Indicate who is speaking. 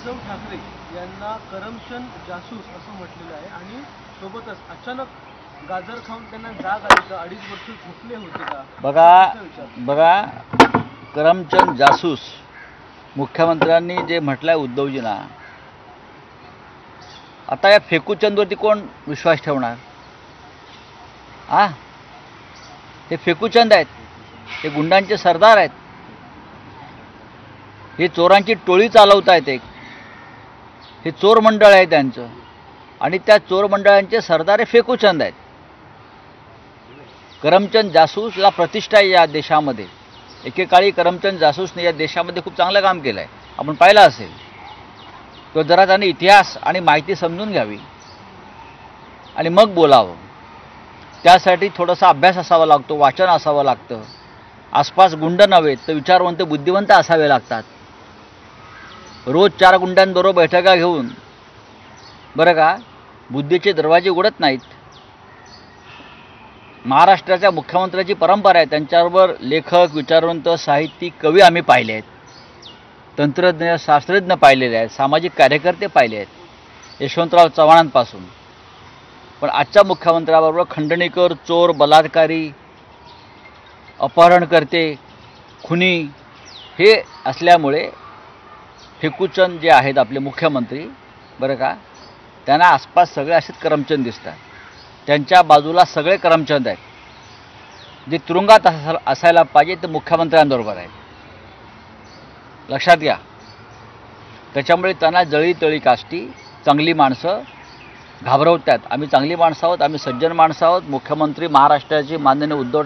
Speaker 1: उद्धव ठाकरे यांना करप्शन जासूस असं म्हटलेलं आहे आणि सोबतच अचानक गाजर खाऊन त्यांना जाग आली का, 2.5 वर्ष झोपले होते का?
Speaker 2: बघा करमचंद जासूस मुख्यमंत्र्यांनी जे म्हटलंय उद्धवजींना, आता या फेकूचंदवरती कोण विश्वास ठेवणार? हे फेकूचंद आहेत, हे गुंडांचे सरदार आहेत, हे चोरांची टोळी चालवत आहेत. हे चोर मंडळ आहे त्यांचं, आणि त्या चोर मंडळांचे सरदार हे फेकूचंद आहेत. करमचंद जासूसला प्रतिष्ठा आहे या देशामध्ये. एकेकाळी करमचंद जासूसने या देशामध्ये खूप चांगलं काम केलं आहे, आपण पाहिलं असेल. तो जरा त्याने इतिहास आणि माहिती समजून घ्यावी आणि मग बोलावं. त्यासाठी थोडासा अभ्यास असावा लागतो, वाचन असावं लागतं. आसपास गुंड नव्हे तर विचारवंत बुद्धिवंत असावे लागतात. रोज 4 गुंडांबरोबर बैठका घेऊन बरं का बुद्धीचे दरवाजे उघडत नाहीत. महाराष्ट्राच्या मुख्यमंत्र्याची परंपरा आहे, त्यांच्याबरोबर लेखक, विचारवंत, साहित्यिक, कवी आम्ही पाहिले आहेत, तंत्रज्ञ, शास्त्रज्ञ पाहिलेले आहेत, सामाजिक कार्यकर्ते पाहिले आहेत, यशवंतराव चव्हाणांपासून. पण आजच्या मुख्यमंत्र्याबरोबर खंडणीकर, चोर, बलात्कारी, अपहरणकर्ते, खुनी हे असल्यामुळे फेकूचंद जे आहेत आपले मुख्यमंत्री बरं का, त्यांना आसपास सगळे असेच करमचंद दिसतात. त्यांच्या बाजूला सगळे करमचंद आहेत. जे तुरुंगात असायला पाहिजे ते मुख्यमंत्र्यांबरोबर आहेत, लक्षात घ्या. त्याच्यामुळे त्यांना जळीतळी काष्टी चांगली माणसं घाबरवतात. आम्ही चांगली माणसं आहोत, आम्ही सज्जन माणसं आहोत. मुख्यमंत्री महाराष्ट्राचे माननीय उद्धव